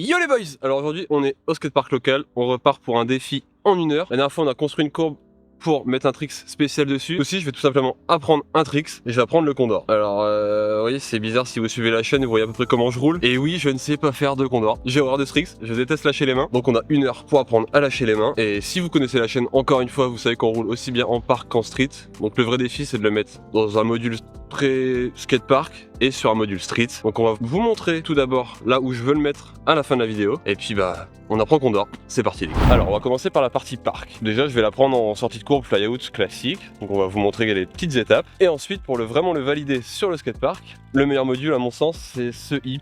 Yo les boys! Alors aujourd'hui on est au skatepark local, on repart pour un défi en 1 heure. La dernière fois on a construit une courbe pour mettre un tricks spécial dessus. Aussi je vais tout simplement apprendre un tricks et je vais apprendre le condor. Alors vous voyez c'est bizarre, si vous suivez la chaîne vous voyez à peu près comment je roule. Et oui je ne sais pas faire de condor, j'ai horreur de tricks, je déteste lâcher les mains. Donc on a 1 heure pour apprendre à lâcher les mains. Et si vous connaissez la chaîne, encore une fois vous savez qu'on roule aussi bien en parc qu'en street. Donc le vrai défi c'est de le mettre dans un module très skatepark et sur un module street. Donc on va vous montrer tout d'abord là où je veux le mettre à la fin de la vidéo. Et puis bah on apprend condor, c'est parti les gars. Alors on va commencer par la partie parc. Déjà je vais la prendre en sortie de courbe flyout classique. Donc on va vous montrer les petites étapes. Et ensuite pour vraiment le valider sur le skatepark, le meilleur module à mon sens c'est ce hip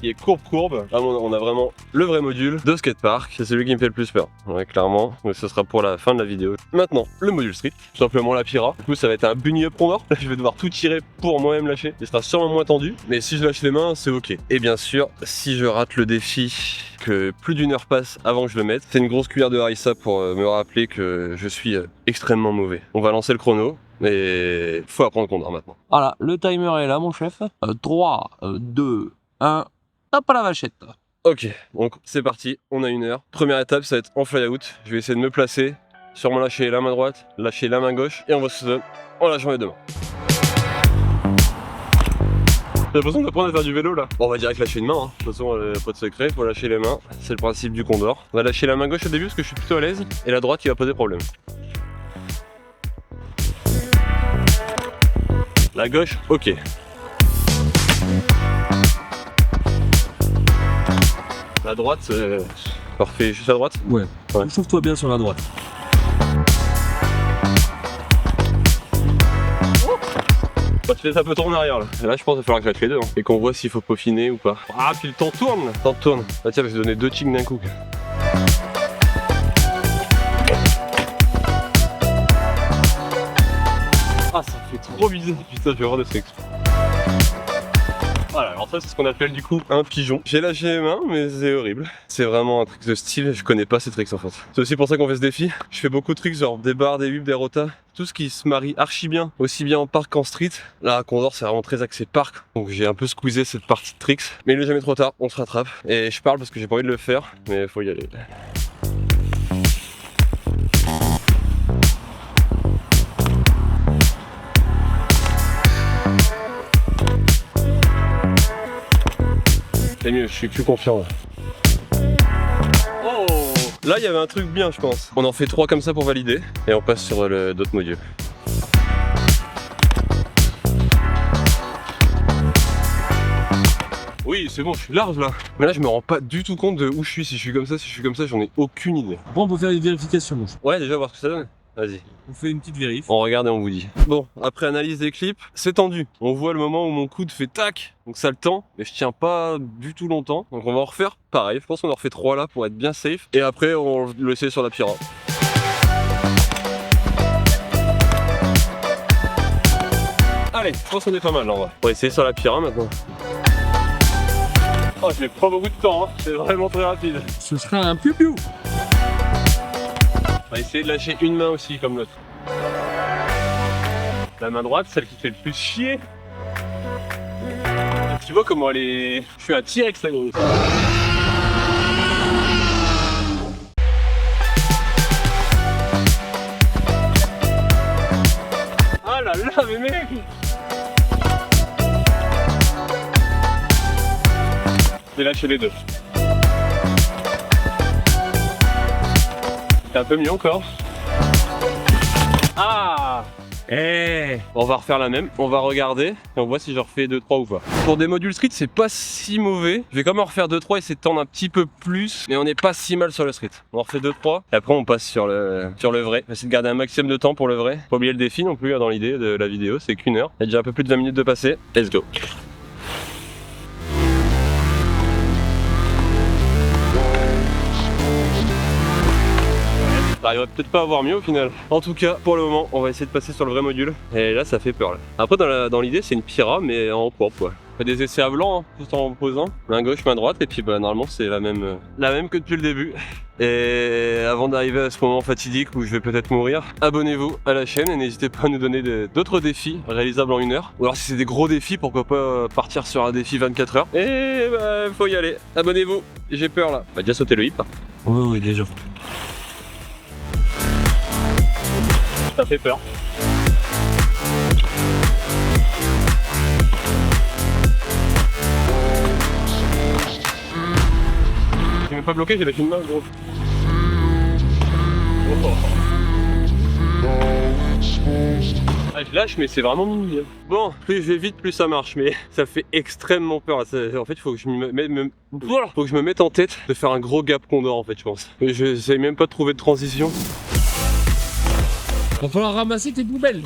qui est courbe. Là on a vraiment le vrai module de skatepark, c'est celui qui me fait le plus peur. Ouais clairement, donc ce sera pour la fin de la vidéo. Maintenant le module street, tout simplement la Pira. Du coup ça va être un bunny up condor. Là je vais devoir tout tirer pour moi-même lâcher. Il sera sûrement moins tendu, mais si je lâche les mains c'est ok. Et bien sûr si je rate le défi, que plus d'1 heure passe avant que je le mette, c'est une grosse cuillère de harissa pour me rappeler que je suis extrêmement mauvais. On va lancer le chrono. Et faut apprendre condor maintenant. Voilà, le timer est là mon chef. 3, 2, 1, hop à la vachette. Ok, donc c'est parti, on a 1 heure. Première étape, ça va être en flyout. Je vais essayer de me placer, sûrement lâcher la main droite, lâcher la main gauche, et on va se donner en lâchant les deux mains. J'ai l'impression d'apprendre à faire du vélo là. Bon, on va direct lâcher une main, hein. De toute façon, pas de secret, faut lâcher les mains. C'est le principe du condor. On va lâcher la main gauche au début parce que je suis plutôt à l'aise, et la droite qui va poser problème. La gauche, ok. La droite, parfait, juste à droite. Ouais. Chauffe-toi bien sur la droite. Bah, tu laisses un peu tourner en arrière là. Et là je pense qu'il va falloir que je lâche les deux hein. Et qu'on voit s'il faut peaufiner ou pas. Ah puis le temps tourne là. Le temps tourne. Bah tiens je vais donner 2 chicks d'un coup. Ah ça fait trop bizarre. Putain je vais avoir des tricks. Voilà, alors ça c'est ce qu'on appelle du coup un pigeon. J'ai lâché les mains mais c'est horrible. C'est vraiment un trick de style, je connais pas ces tricks en fait. C'est aussi pour ça qu'on fait ce défi. Je fais beaucoup de tricks genre des barres, des whips, des rotas. Tout ce qui se marie archi bien, aussi bien en parc qu'en street. Là à Condor c'est vraiment très axé parc. Donc j'ai un peu squeezé cette partie de tricks. Mais il est jamais trop tard, on se rattrape. Et je parle parce que j'ai pas envie de le faire, mais faut y aller. C'est mieux, je suis plus confiant là. Oh là il y avait un truc bien je pense. On en fait 3 comme ça pour valider et on passe sur d'autres modules. Oui c'est bon, je suis large là. Mais là je me rends pas du tout compte de où je suis. Si je suis comme ça, si je suis comme ça, j'en ai aucune idée. Bon, on peut faire une vérification mon chef. Ouais déjà voir ce que ça donne. Vas-y. On fait une petite vérif. On regarde et on vous dit. Bon, après analyse des clips, c'est tendu. On voit le moment où mon coude fait tac, donc ça le tend, mais je tiens pas du tout longtemps. Donc on va en refaire pareil, je pense qu'on en refait 3 là pour être bien safe. Et après on le essaie sur la Pira. Allez, je pense qu'on est pas mal là, on va essayer sur la Pira maintenant. Oh, je mets pas beaucoup de temps, hein. C'est vraiment très rapide. Ce sera un piou-piou. On va essayer de lâcher une main aussi comme l'autre. La main droite, celle qui fait le plus chier. Et tu vois comment elle est... Je suis un T-Rex là gros. Ah là là mais mec. J'ai lâché les deux. C'est un peu mieux encore. Ah on va refaire la même, on va regarder et on voit si je refais 2-3 ou pas. Pour des modules street c'est pas si mauvais. Je vais quand même en refaire 2-3 et essayer de tendre un petit peu plus. Mais on n'est pas si mal sur le street. On en refait 2-3 et après on passe sur le vrai. On va essayer de garder un maximum de temps pour le vrai. Pas oublier le défi non plus dans l'idée de la vidéo, c'est qu'1 heure. Il y a déjà un peu plus de 20 minutes de passer. Let's go. Ça arriverait peut-être pas à avoir mieux au final. En tout cas, pour le moment, on va essayer de passer sur le vrai module. Et là, ça fait peur là. Après, dans l'idée, c'est une Pira, mais en courbe quoi. On fait des essais à blanc, hein, tout en posant. Main gauche, main droite, et puis bah, normalement, c'est la même que depuis le début. Et avant d'arriver à ce moment fatidique où je vais peut-être mourir, abonnez-vous à la chaîne et n'hésitez pas à nous donner d'autres défis réalisables en 1 heure. Ou alors si c'est des gros défis, pourquoi pas partir sur un défi 24 heures. Et bah, faut y aller. Abonnez-vous. J'ai peur là. Bah déjà sauté le hip. Oui, déjà. Ça fait peur. J'ai même pas bloqué, j'ai lâché une main gros. Oh. Ah, je lâche mais c'est vraiment mini. Bon, plus je vais vite plus ça marche mais ça fait extrêmement peur. En fait il faut que je me mette en tête de faire un gros gap condor en fait je pense. J'essaye même pas de trouver de transition. Va falloir ramasser tes poubelles.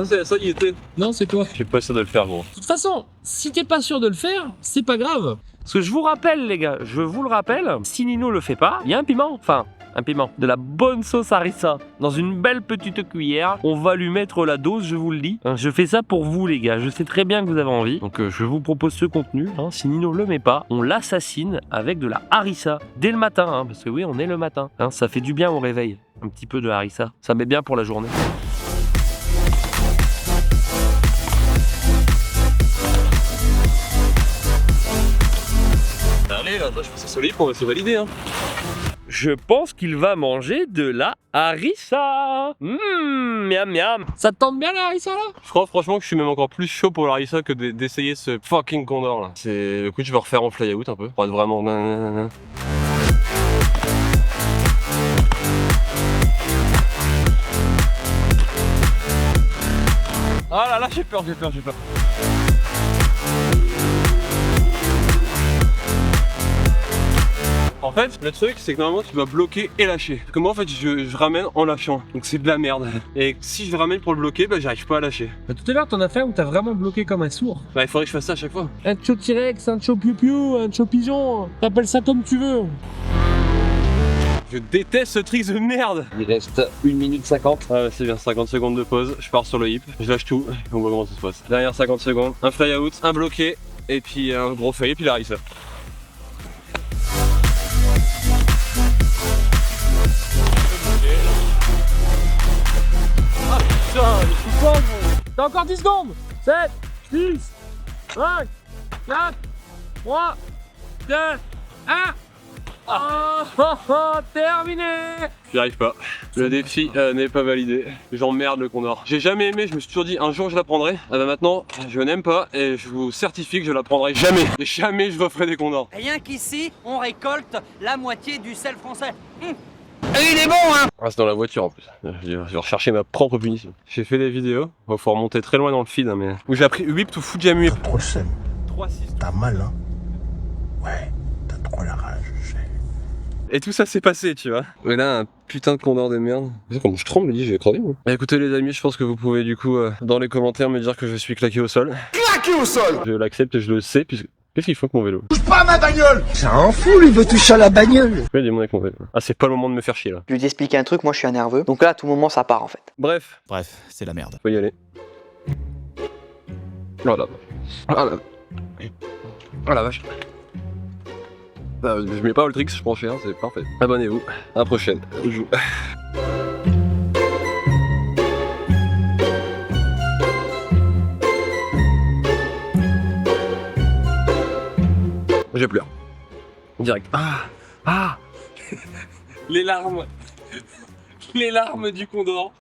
Ça y était. Non, c'est toi. Je suis pas sûr de le faire gros. De toute façon, si t'es pas sûr de le faire, c'est pas grave. Parce que je vous rappelle, les gars, je vous le rappelle, si Nino le fait pas, il y a un piment. Enfin, un piment. De la bonne sauce harissa. Dans une belle petite cuillère. On va lui mettre la dose, je vous le dis. Je fais ça pour vous, les gars. Je sais très bien que vous avez envie. Donc, je vous propose ce contenu. Si Nino le met pas, on l'assassine avec de la harissa. Dès le matin, parce que oui, on est le matin. Ça fait du bien au réveil. Un petit peu de harissa. Ça met bien pour la journée. Allez, là, je pense que c'est solide, on va se valider. Je pense qu'il va manger de la harissa. Miam miam. Ça te tente bien la harissa là? Je crois franchement que je suis même encore plus chaud pour l'harissa que d'essayer ce fucking condor là. C'est le coup je vais refaire en fly out un peu pour être vraiment. Ah là là, j'ai peur. En fait, le truc, c'est que normalement, tu dois bloquer et lâcher. Parce que moi, en fait, je ramène en lâchant. Donc c'est de la merde. Et si je ramène pour le bloquer, bah j'arrive pas à lâcher. Tout à l'heure, t'en as fait où t'as vraiment bloqué comme un sourd. Bah il faudrait que je fasse ça à chaque fois. Un cho T-Rex, un cho piou-piou, un cho pigeon. T'appelles ça comme tu veux. Je déteste ce trick de merde. Il reste 1 minute 50. Ah ouais, c'est bien, 50 secondes de pause. Je pars sur le hip, je lâche tout. Et on voit comment ça se passe. Derrière 50 secondes, un fly out, un bloqué. Et puis un gros feuillet, puis la harissa. Putain, je suis pas gros. T'as encore 10 secondes. 7, 6, 5, 4, 3, 2, 1. Terminé. J'y arrive pas. Le défi n'est pas validé. J'emmerde le condor. J'ai jamais aimé, je me suis toujours dit un jour je la prendrai. Ah bah maintenant, je n'aime pas et je vous certifie que je la prendrai jamais. Et jamais je referai des condors. Rien qu'ici, on récolte la moitié du sel français. Il est bon hein. Ah c'est dans la voiture en plus. Je vais rechercher ma propre punition. J'ai fait des vidéos, il faut remonter très loin dans le feed mais... Où j'ai appris whip to Fujami whip. Trop le seum. 3-6. T'as mal, hein? Ouais, t'as trop la rage, je sais. Et tout ça s'est passé, tu vois. Mais là, un putain de condor de merde. C'est comme je tremble, je vais crever. Bah écoutez les amis, je pense que vous pouvez du coup dans les commentaires me dire que je suis claqué au sol. Claqué au sol! Je l'accepte, je le sais, puisque... Qu'est-ce qu'il faut avec mon vélo? Touche pas à ma bagnole! Ça en fout, lui, veut toucher à la bagnole! Je fais des mots avec mon vélo. Ah, c'est pas le moment de me faire chier là. Je lui ai expliqué un truc, moi je suis un nerveux. Donc là, à tout moment, ça part en fait. Bref, C'est la merde. faut y aller. Oh la vache. Oh la... Oh la vache. Bah, je mets pas Ultrix, je prends cher, c'est parfait. Abonnez-vous, à la prochaine. Je joue. Je pleure. Direct. Ah. Les larmes. Les larmes du condor.